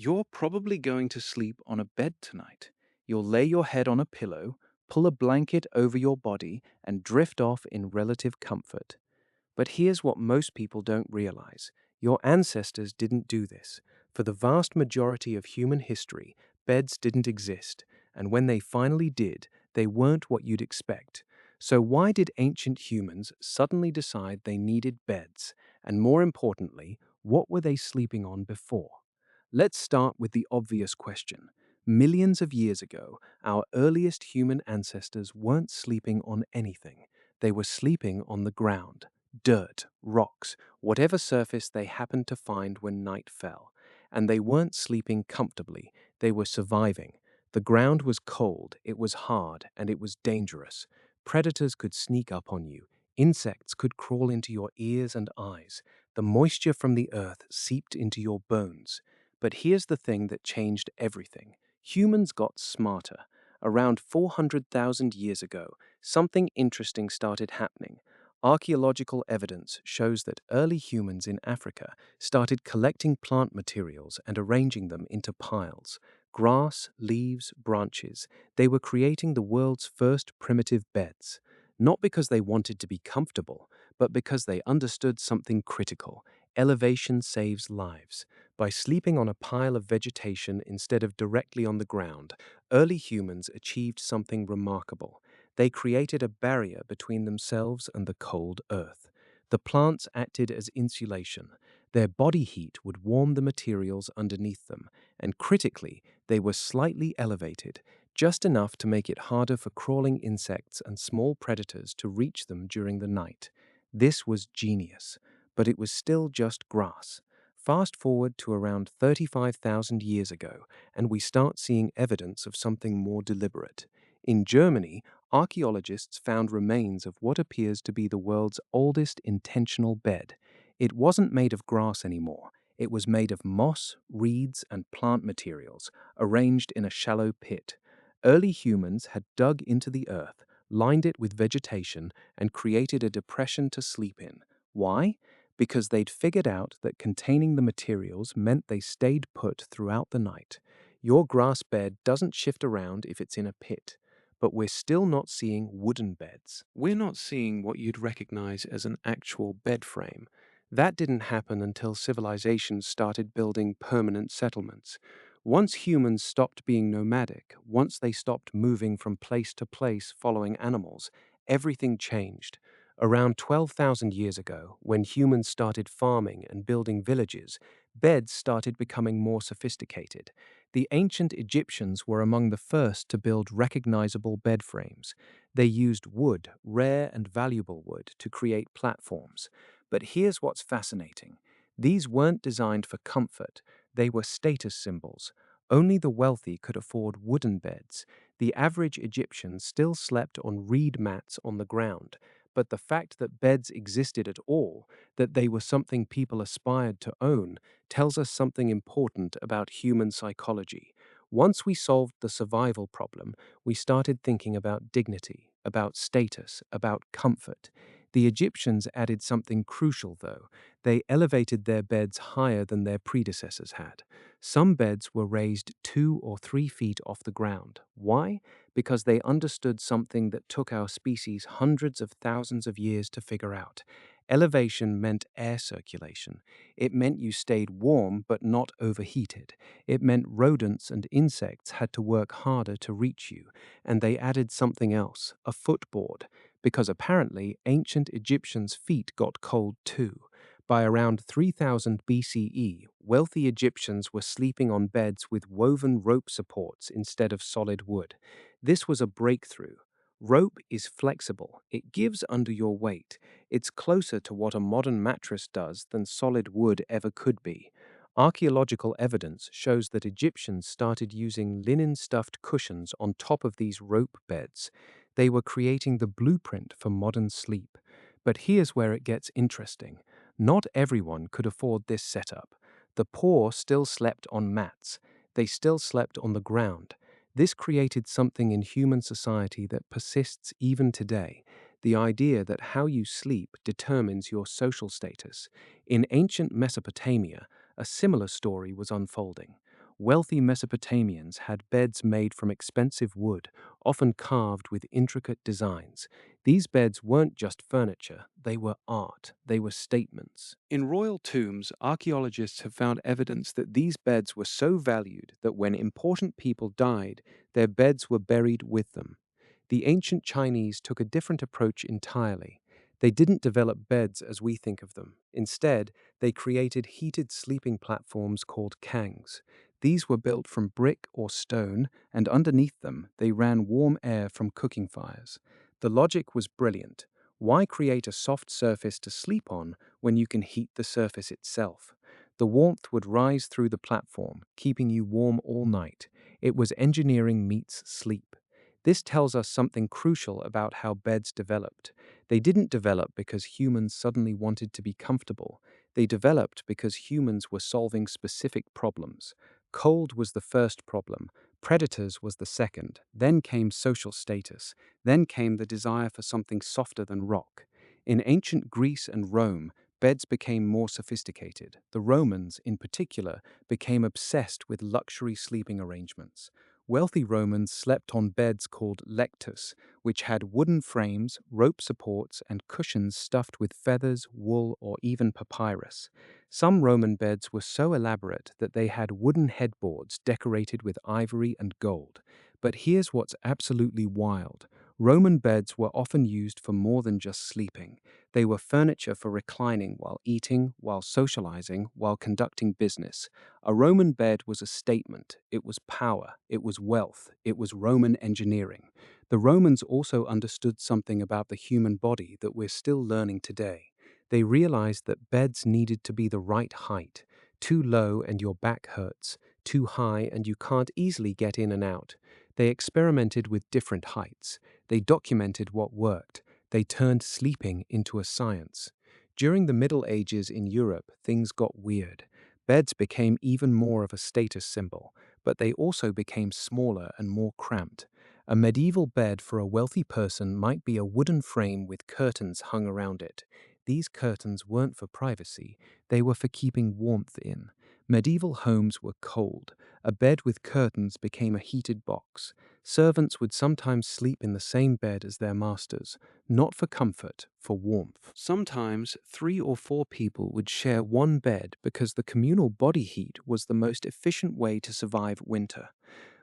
You're probably going to sleep on a bed tonight. You'll lay your head on a pillow, pull a blanket over your body, and drift off in relative comfort. But here's what most people don't realize. Your ancestors didn't do this. For the vast majority of human history, beds didn't exist, and when they finally did, they weren't what you'd expect. So why did ancient humans suddenly decide they needed beds? And more importantly, what were they sleeping on before? Let's start with the obvious question. Millions of years ago, our earliest human ancestors weren't sleeping on anything. They were sleeping on the ground, dirt, rocks, whatever surface they happened to find when night fell. And they weren't sleeping comfortably, they were surviving. The ground was cold, it was hard, and it was dangerous. Predators could sneak up on you. Insects could crawl into your ears and eyes. The moisture from the earth seeped into your bones. But here's the thing that changed everything. Humans got smarter. Around 400,000 years ago, something interesting started happening. Archaeological evidence shows that early humans in Africa started collecting plant materials and arranging them into piles. Grass, leaves, branches. They were creating the world's first primitive beds. Not because they wanted to be comfortable, but because they understood something critical. Elevation saves lives. By sleeping on a pile of vegetation instead of directly on the ground, early humans achieved something remarkable. They created a barrier between themselves and the cold earth. The plants acted as insulation. Their body heat would warm the materials underneath them, and critically, they were slightly elevated, just enough to make it harder for crawling insects and small predators to reach them during the night. This was genius, but it was still just grass. Fast forward to around 35,000 years ago, and we start seeing evidence of something more deliberate. In Germany, archaeologists found remains of what appears to be the world's oldest intentional bed. It wasn't made of grass anymore. It was made of moss, reeds, and plant materials, arranged in a shallow pit. Early humans had dug into the earth, lined it with vegetation, and created a depression to sleep in. Why? Because they'd figured out that containing the materials meant they stayed put throughout the night. Your grass bed doesn't shift around if it's in a pit. But we're still not seeing wooden beds. We're not seeing what you'd recognize as an actual bed frame. That didn't happen until civilizations started building permanent settlements. Once humans stopped being nomadic, once they stopped moving from place to place following animals, everything changed. Around 12,000 years ago, when humans started farming and building villages, beds started becoming more sophisticated. The ancient Egyptians were among the first to build recognizable bed frames. They used wood, rare and valuable wood, to create platforms. But here's what's fascinating. These weren't designed for comfort, they were status symbols. Only the wealthy could afford wooden beds. The average Egyptian still slept on reed mats on the ground. But the fact that beds existed at all, that they were something people aspired to own, tells us something important about human psychology. Once we solved the survival problem, we started thinking about dignity, about status, about comfort. The Egyptians added something crucial, though. They elevated their beds higher than their predecessors had. Some beds were raised 2 or 3 feet off the ground. Why? Because they understood something that took our species hundreds of thousands of years to figure out. Elevation meant air circulation. It meant you stayed warm but not overheated. It meant rodents and insects had to work harder to reach you. And they added something else, a footboard, because apparently ancient Egyptians' feet got cold too. By around 3000 BCE, wealthy Egyptians were sleeping on beds with woven rope supports instead of solid wood. This was a breakthrough. Rope is flexible, it gives under your weight. It's closer to what a modern mattress does than solid wood ever could be. Archaeological evidence shows that Egyptians started using linen stuffed cushions on top of these rope beds. They were creating the blueprint for modern sleep. But here's where it gets interesting. Not everyone could afford this setup. The poor still slept on mats. They still slept on the ground. This created something in human society that persists even today, the idea that how you sleep determines your social status. In ancient Mesopotamia, a similar story was unfolding. Wealthy Mesopotamians had beds made from expensive wood, often carved with intricate designs. These beds weren't just furniture, they were art, they were statements. In royal tombs, archaeologists have found evidence that these beds were so valued that when important people died, their beds were buried with them. The ancient Chinese took a different approach entirely. They didn't develop beds as we think of them. Instead, they created heated sleeping platforms called kangs. These were built from brick or stone, and underneath them, they ran warm air from cooking fires. The logic was brilliant. Why create a soft surface to sleep on when you can heat the surface itself? The warmth would rise through the platform, keeping you warm all night. It was engineering meets sleep. This tells us something crucial about how beds developed. They didn't develop because humans suddenly wanted to be comfortable. They developed because humans were solving specific problems. Cold was the first problem, predators was the second, then came social status, then came the desire for something softer than rock. In ancient Greece and Rome, beds became more sophisticated. The Romans, in particular, became obsessed with luxury sleeping arrangements. Wealthy Romans slept on beds called lectus, which had wooden frames, rope supports, and cushions stuffed with feathers, wool, or even papyrus. Some Roman beds were so elaborate that they had wooden headboards decorated with ivory and gold. But here's what's absolutely wild. Roman beds were often used for more than just sleeping. They were furniture for reclining while eating, while socializing, while conducting business. A Roman bed was a statement. It was power. It was wealth. It was Roman engineering. The Romans also understood something about the human body that we're still learning today. They realized that beds needed to be the right height. Too low and your back hurts. Too high and you can't easily get in and out. They experimented with different heights. They documented what worked. They turned sleeping into a science. During the Middle Ages in Europe, things got weird. Beds became even more of a status symbol, but they also became smaller and more cramped. A medieval bed for a wealthy person might be a wooden frame with curtains hung around it. These curtains weren't for privacy, they were for keeping warmth in. Medieval homes were cold. A bed with curtains became a heated box. Servants would sometimes sleep in the same bed as their masters, not for comfort, for warmth. Sometimes 3 or 4 people would share one bed because the communal body heat was the most efficient way to survive winter.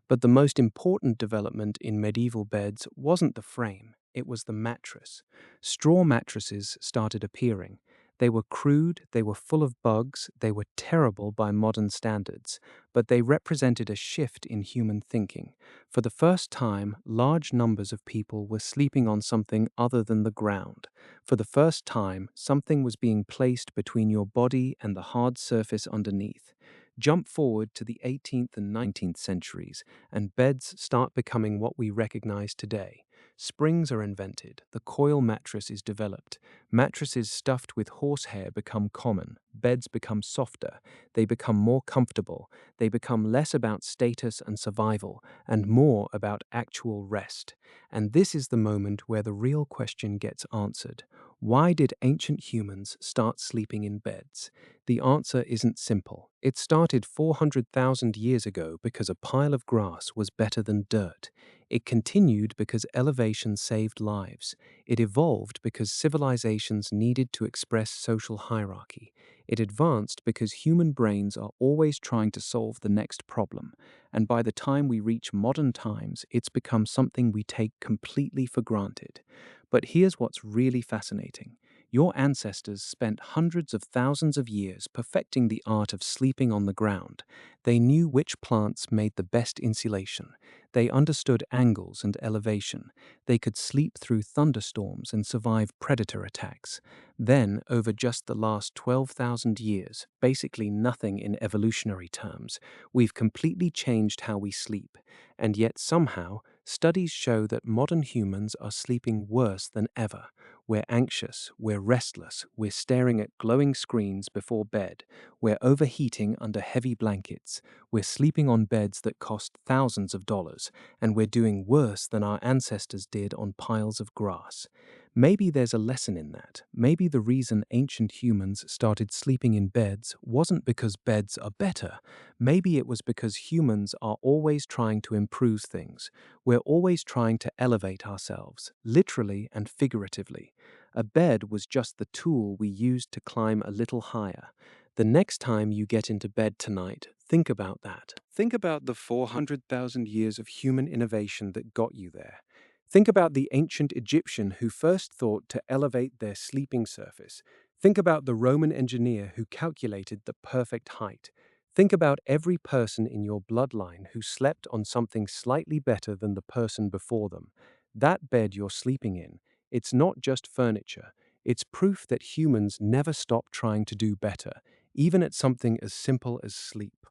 But the most important development in medieval beds wasn't the frame, it was the mattress. Straw mattresses started appearing. They were crude, they were full of bugs, they were terrible by modern standards, but they represented a shift in human thinking. For the first time, large numbers of people were sleeping on something other than the ground. For the first time, something was being placed between your body and the hard surface underneath. Jump forward to the 18th and 19th centuries, and beds start becoming what we recognize today. Springs are invented, the coil mattress is developed, mattresses stuffed with horsehair become common, beds become softer, they become more comfortable, they become less about status and survival, and more about actual rest. And this is the moment where the real question gets answered. Why did ancient humans start sleeping in beds? The answer isn't simple. It started 400,000 years ago because a pile of grass was better than dirt. It continued because elevation saved lives. It evolved because civilizations needed to express social hierarchy. It advanced because human brains are always trying to solve the next problem. And by the time we reach modern times, it's become something we take completely for granted. But here's what's really fascinating. Your ancestors spent hundreds of thousands of years perfecting the art of sleeping on the ground. They knew which plants made the best insulation. They understood angles and elevation. They could sleep through thunderstorms and survive predator attacks. Then, over just the last 12,000 years, basically nothing in evolutionary terms, we've completely changed how we sleep. And yet somehow, studies show that modern humans are sleeping worse than ever. We're anxious, we're restless, we're staring at glowing screens before bed, we're overheating under heavy blankets, we're sleeping on beds that cost thousands of dollars, and we're doing worse than our ancestors did on piles of grass. Maybe there's a lesson in that. Maybe the reason ancient humans started sleeping in beds wasn't because beds are better. Maybe it was because humans are always trying to improve things. We're always trying to elevate ourselves, literally and figuratively. A bed was just the tool we used to climb a little higher. The next time you get into bed tonight, think about that. Think about the 400,000 years of human innovation that got you there. Think about the ancient Egyptian who first thought to elevate their sleeping surface. Think about the Roman engineer who calculated the perfect height. Think about every person in your bloodline who slept on something slightly better than the person before them. That bed you're sleeping in, it's not just furniture. It's proof that humans never stop trying to do better, even at something as simple as sleep.